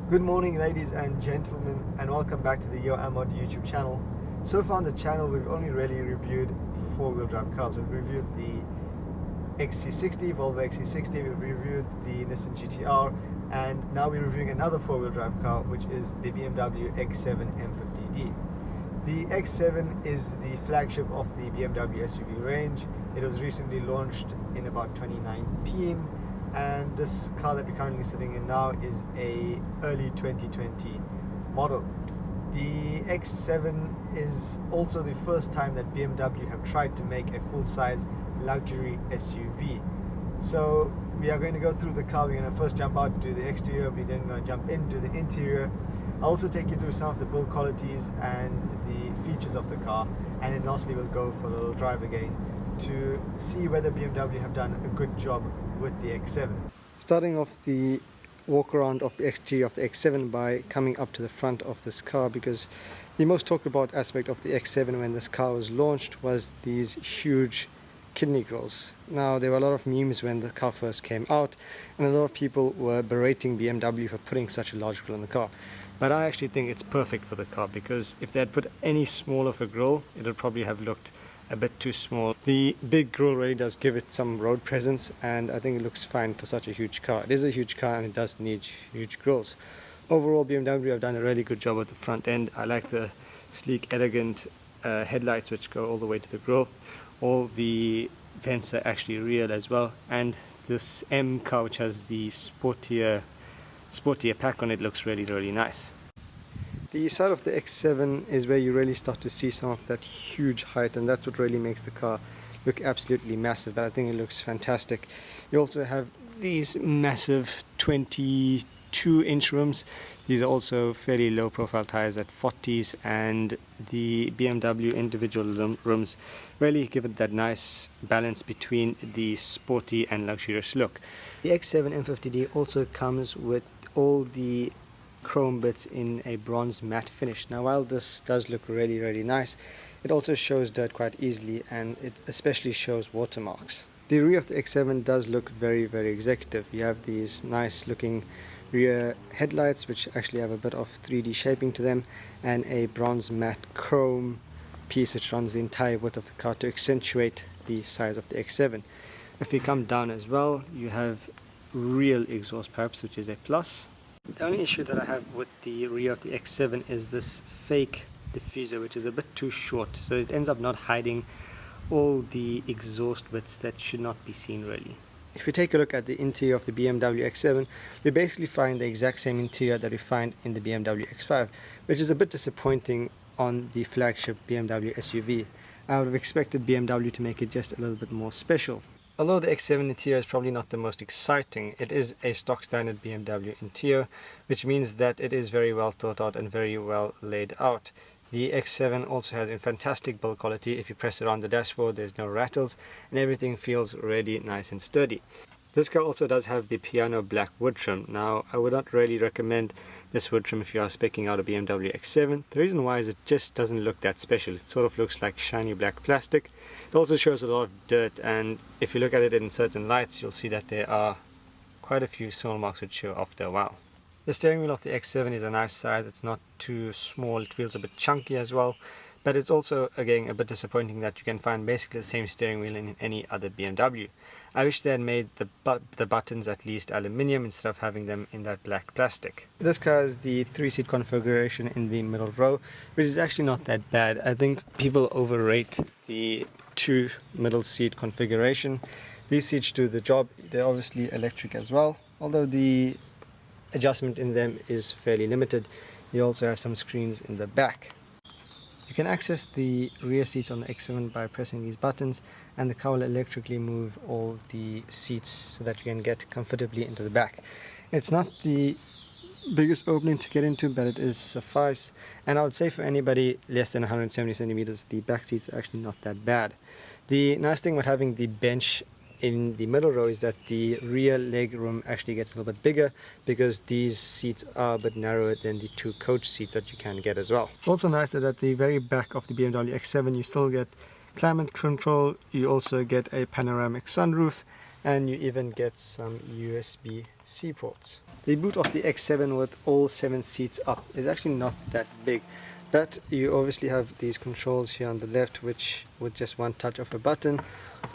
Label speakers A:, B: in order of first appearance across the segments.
A: Good morning, ladies and gentlemen, and welcome back to the Yo Amod YouTube channel. So far on the channel, we've only really reviewed four-wheel drive cars. We've reviewed the XC60, Volvo XC60, we've reviewed the Nissan GTR, and now we're reviewing another four-wheel drive car, which is the BMW X7 M50d. The X7 is the flagship of the BMW SUV range. It was recently launched in about 2019. And this car that we're currently sitting in now is a early 2020 model. The X7 is also the first time that BMW have tried to make a full-size luxury SUV. So we are going to go through the car. We're going to first jump out to the exterior, we're then going to jump into the interior. I'll also take you through some of the build qualities and the features of the car, and then lastly we'll go for a little drive again to see whether BMW have done a good job with the X7. Starting off the walk around of the exterior of the X7 by coming up to the front of this car, because the most talked about aspect of the X7 when this car was launched was these huge kidney grills. Now, there were a lot of memes when the car first came out, and a lot of people were berating BMW for putting such a large grill in the car. But I actually think it's perfect for the car, because if they had put any smaller of a grill, it would probably have looked a bit too small. The big grille really does give it some road presence, and I think it looks fine for such a huge car. It is a huge car and it does need huge grills. Overall, BMW have done a really good job at the front end. I like the sleek, elegant headlights which go all the way to the grille. All the vents are actually real as well, and this M car, which has the sportier pack on it, looks really nice. The side of the X7 is where you really start to see some of that huge height, and that's what really makes the car look absolutely massive, but I think it looks fantastic. You also have these massive 22-inch rims. These are also fairly low profile tires at 40s, and the BMW individual rims really give it that nice balance between the sporty and luxurious look. The X7 M50d also comes with all the chrome bits in a bronze matte finish. Now, while this does look really nice, it also shows dirt quite easily, and it especially shows watermarks. The rear of the X7 does look very executive. You have these nice looking rear headlights which actually have a bit of 3D shaping to them, and a bronze matte chrome piece which runs the entire width of the car to accentuate the size of the X7. If you come down as well, you have real exhaust pipes, which is a plus. The only issue that I have with the rear of the X7 is this fake diffuser, which is a bit too short, so it ends up not hiding all the exhaust bits that should not be seen really. If you take a look at the interior of the BMW X7, we basically find the exact same interior that we find in the BMW X5, which is a bit disappointing on the flagship BMW SUV. I would have expected BMW to make it just a little bit more special. Although the X7 interior is probably not the most exciting, it is a stock standard BMW interior, which means that it is very well thought out and very well laid out. The X7 also has a fantastic build quality. If you press it on the dashboard, there's no rattles, and everything feels really nice and sturdy. This car also does have the piano black wood trim. Now, I would not really recommend this wood trim if you are speccing out a BMW X7. The reason why is it just doesn't look that special. It sort of looks like shiny black plastic. It also shows a lot of dirt, and if you look at it in certain lights, you'll see that there are quite a few soil marks which show after a while. The steering wheel of the X7 is a nice size. It's not too small. It feels a bit chunky as well. But it's also, again, a bit disappointing that you can find basically the same steering wheel in any other BMW. I wish they had made the buttons at least aluminium instead of having them in that black plastic. This car has the 3-seat configuration in the middle row, which is actually not that bad. I think people overrate the 2 middle seat configuration. These seats do the job. They're obviously electric as well, although the adjustment in them is fairly limited. You also have some screens in the back. You can access the rear seats on the X7 by pressing these buttons, and the car will electrically move all the seats so that you can get comfortably into the back. It's not the biggest opening to get into, but it is suffice, and I would say for anybody less than 170 centimeters, the back seats are actually not that bad. The nice thing with having the bench in the middle row is that the rear leg room actually gets a little bit bigger, because these seats are a bit narrower than the 2 coach seats that you can get as well. It's also nice that at the very back of the BMW X7 you still get climate control, you also get a panoramic sunroof, and you even get some USB-C ports. The boot of the X7 with all 7 seats up is actually not that big, but you obviously have these controls here on the left, which with just one touch of a button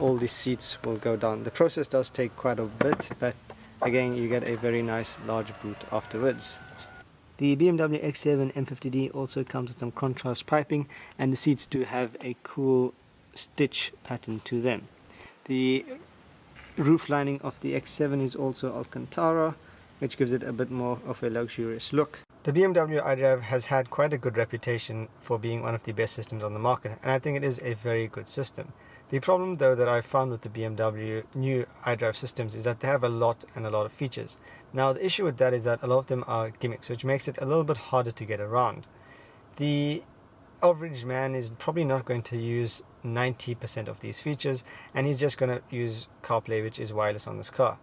A: all the seats will go down. The process does take quite a bit, but again you get a very nice large boot afterwards. The BMW X7 M50d also comes with some contrast piping, and the seats do have a cool stitch pattern to them. The roof lining of the X7 is also Alcantara, which gives it a bit more of a luxurious look. The BMW iDrive has had quite a good reputation for being one of the best systems on the market, and I think it is a very good system. The problem though that I found with the BMW new iDrive systems is that they have a lot of features. Now the issue with that is that a lot of them are gimmicks, which makes it a little bit harder to get around. The average man is probably not going to use 90% of these features, and he's just going to use CarPlay, which is wireless on this car.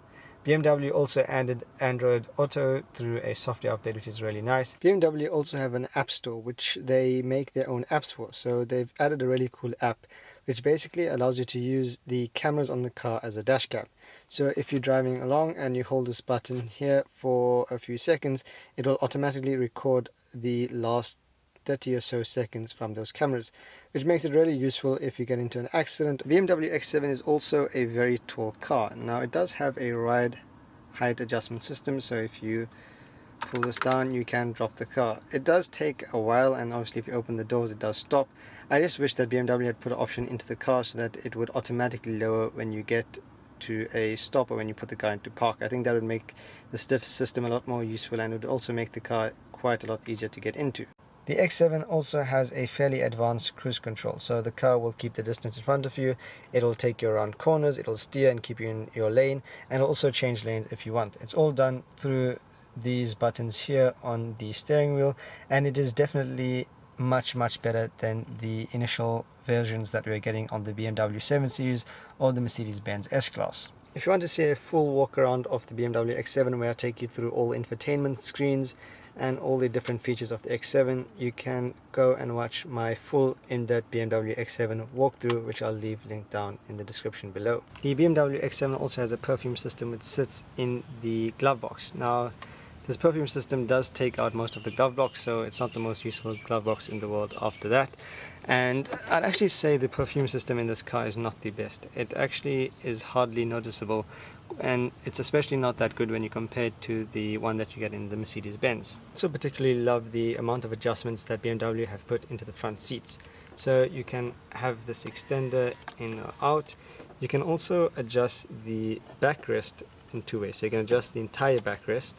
A: BMW also added Android Auto through a software update, which is really nice. BMW also have an app store which they make their own apps for. So they've added a really cool app which basically allows you to use the cameras on the car as a dash cam. So if you're driving along and you hold this button here for a few seconds, it will automatically record the last 30 or so seconds from those cameras, which makes it really useful if you get into an accident. The BMW X7 is also a very tall car. Now it does have a ride height adjustment system, so if you pull this down you can drop the car. It does take a while, and obviously if you open the doors it does stop. I just wish that BMW had put an option into the car so that it would automatically lower when you get to a stop or when you put the car into park. I think that would make the stiff system a lot more useful, and it would also make the car quite a lot easier to get into. The X7 also has a fairly advanced cruise control, so the car will keep the distance in front of you, it'll take you around corners, it'll steer and keep you in your lane, and it'll also change lanes if you want. It's all done through these buttons here on the steering wheel, and it is definitely much better than the initial versions that we were getting on the BMW 7 Series or the Mercedes-Benz S-Class. If you want to see a full walk around of the BMW X7 where I take you through all infotainment screens and all the different features of the X7, you can go and watch my full in-depth BMW X7 walkthrough, which I'll leave linked down in the description below. The BMW X7 also has a perfume system which sits in the glove box. Now this perfume system does take out most of the glove box, so it's not the most useful glove box in the world after that. And I'd actually say the perfume system in this car is not the best. It actually is hardly noticeable, and it's especially not that good when you compare it to the one that you get in the Mercedes-Benz. I also particularly love the amount of adjustments that BMW have put into the front seats. So you can have this extender in or out. You can also adjust the backrest in two ways. So you can adjust the entire backrest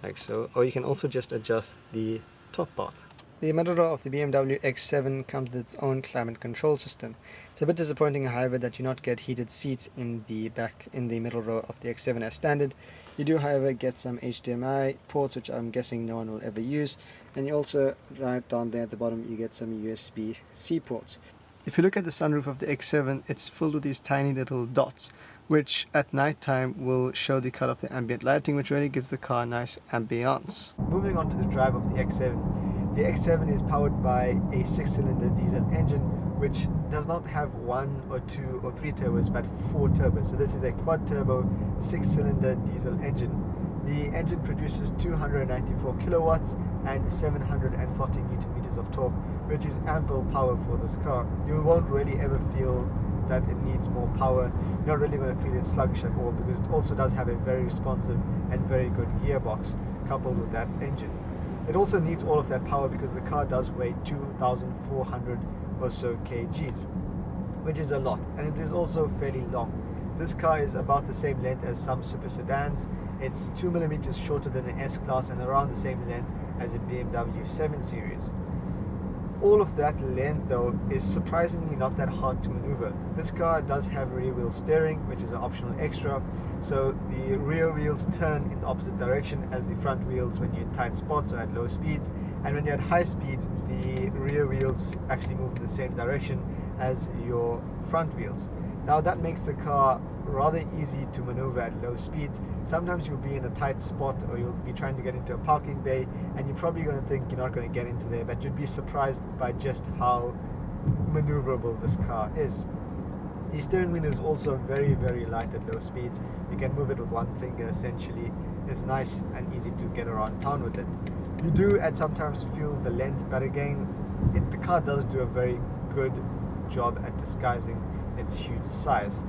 A: like so, or you can also just adjust the top part. The middle row of the BMW X7 comes with its own climate control system. It's a bit disappointing, however, that you not get heated seats in the middle row of the X7 as standard. You do, however, get some HDMI ports, which I'm guessing no one will ever use, and you also, right down there at the bottom, you get some USB-C ports. If you look at the sunroof of the X7, it's filled with these tiny little dots, which at night time will show the cut of the ambient lighting, which really gives the car a nice ambiance. Moving on to the drive of the X7. The X7 is powered by a 6-cylinder diesel engine, which does not have 1 or 2 or 3 turbos, but 4 turbos. So this is a quad turbo 6-cylinder diesel engine. The engine produces 294 kilowatts and 740 newton meters of torque, which is ample power for this car. You won't really ever feel that it needs more power. You're not really going to feel it sluggish at all, because it also does have a very responsive and very good gearbox coupled with that engine. It also needs all of that power because the car does weigh 2,400 or so kgs, which is a lot, and it is also fairly long. This car is about the same length as some super sedans. It's 2 millimeters shorter than an S-Class and around the same length as a BMW 7 Series. All of that length though is surprisingly not that hard to maneuver. This car does have rear wheel steering, which is an optional extra, so the rear wheels turn in the opposite direction as the front wheels when you're in tight spots or at low speeds, and when you're at high speeds the rear wheels actually move in the same direction as your front wheels. Now that makes the car rather easy to maneuver at low speeds. Sometimes you'll be in a tight spot or you'll be trying to get into a parking bay and you're probably going to think you're not going to get into there, but you'd be surprised by just how maneuverable this car is. The steering wheel is also very light at low speeds. You can move it with one finger essentially, it's nice and easy to get around town with it. You do at sometimes feel the length, but again, the car does do a very good job at disguising its huge size.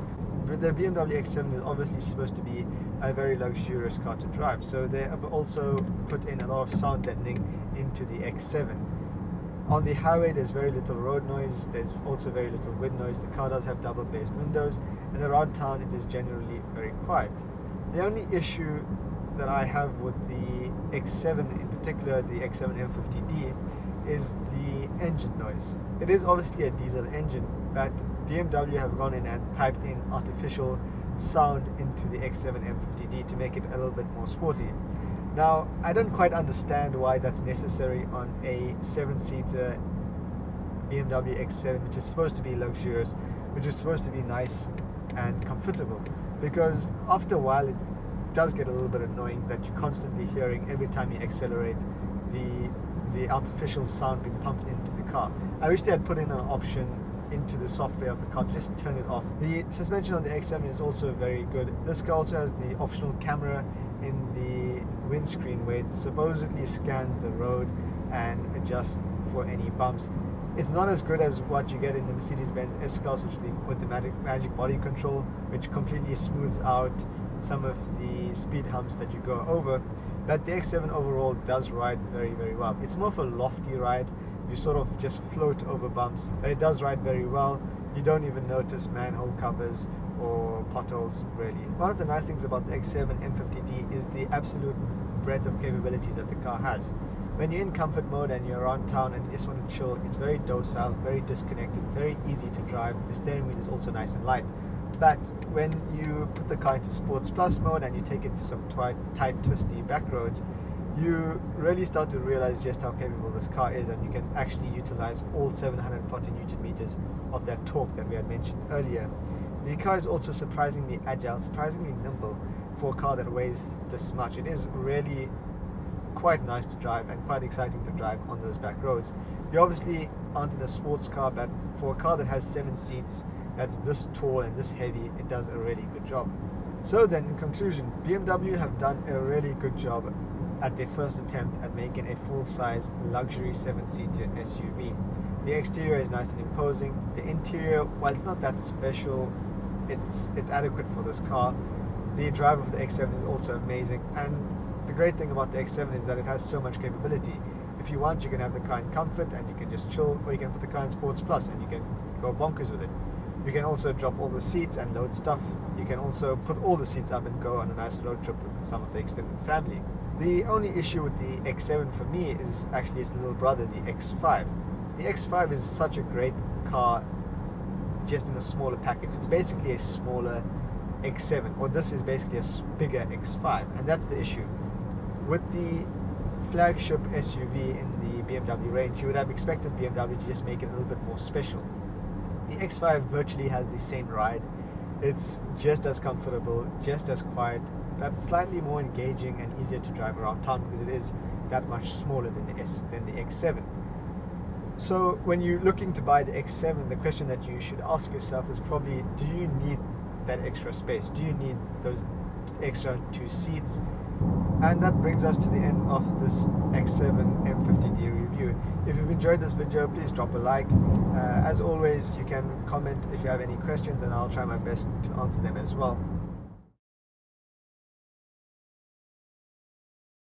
A: But the BMW X7 is obviously supposed to be a very luxurious car to drive, so they have also put in a lot of sound deadening into the X7. On the highway there's very little road noise, there's also very little wind noise. The car does have double glazed windows, and around town it is generally very quiet. The only issue that I have with the X7, in particular the X7 M50d, is the engine noise. It is obviously a diesel engine, but BMW have gone in and piped in artificial sound into the X7 M50d to make it a little bit more sporty. Now, I don't quite understand why that's necessary on a 7-seater BMW X7, which is supposed to be luxurious, which is supposed to be nice and comfortable, because after a while it does get a little bit annoying that you're constantly hearing every time you accelerate the artificial sound being pumped into the car. I wish they had put in an option into the software of the car to just turn it off. The suspension on the X7 is also very good. This car also has the optional camera in the windscreen where it supposedly scans the road and adjusts for any bumps. It's not as good as what you get in the Mercedes-Benz S-Class, with the magic body control, which completely smooths out some of the speed humps that you go over. But the X7 overall does ride very, very well. It's more of a lofty ride. You sort of just float over bumps, but it does ride very well. You don't even notice manhole covers or potholes, really. One of the nice things about the X7 M50d is the absolute breadth of capabilities that the car has. When you're in comfort mode and you're around town and you just want to chill, it's very docile, very disconnected, very easy to drive. The steering wheel is also nice and light. But when you put the car into Sports Plus mode and you take it to some tight, twisty back roads, you really start to realize just how capable this car is, and you can actually utilize all 740 Newton meters of that torque that we had mentioned earlier. The car is also surprisingly agile, surprisingly nimble for a car that weighs this much. It is really quite nice to drive and quite exciting to drive on those back roads. You obviously aren't in a sports car, but for a car that has 7 seats, that's this tall and this heavy, it does a really good job. So then, in conclusion, BMW have done a really good job at their first attempt at making a full-size luxury 7-seater SUV. The exterior is nice and imposing. The interior, while it's not that special, it's adequate for this car. The drive of the X7 is also amazing, and the great thing about the X7 is that it has so much capability. If you want, you can have the car in comfort and you can just chill, or you can put the car in Sports Plus and you can go bonkers with it. You can also drop all the seats and load stuff. You can also put all the seats up and go on a nice road trip with some of the extended family. The only issue with the X7 for me is actually its little brother, the X5. The X5 is such a great car just in a smaller package. It's basically a smaller X7, or this is basically a bigger X5, and that's the issue. With the flagship SUV in the BMW range, you would have expected BMW to just make it a little bit more special. The X5 virtually has the same ride. It's just as comfortable, just as quiet, but it's slightly more engaging and easier to drive around town because it is that much smaller than the X7. So when you're looking to buy the X7, the question that you should ask yourself is probably, do you need that extra space? Do you need those extra 2 seats? And that brings us to the end of this X7 M50d review. If you've enjoyed this video, please drop a like. As always, you can comment if you have any questions and I'll try my best to answer them as well.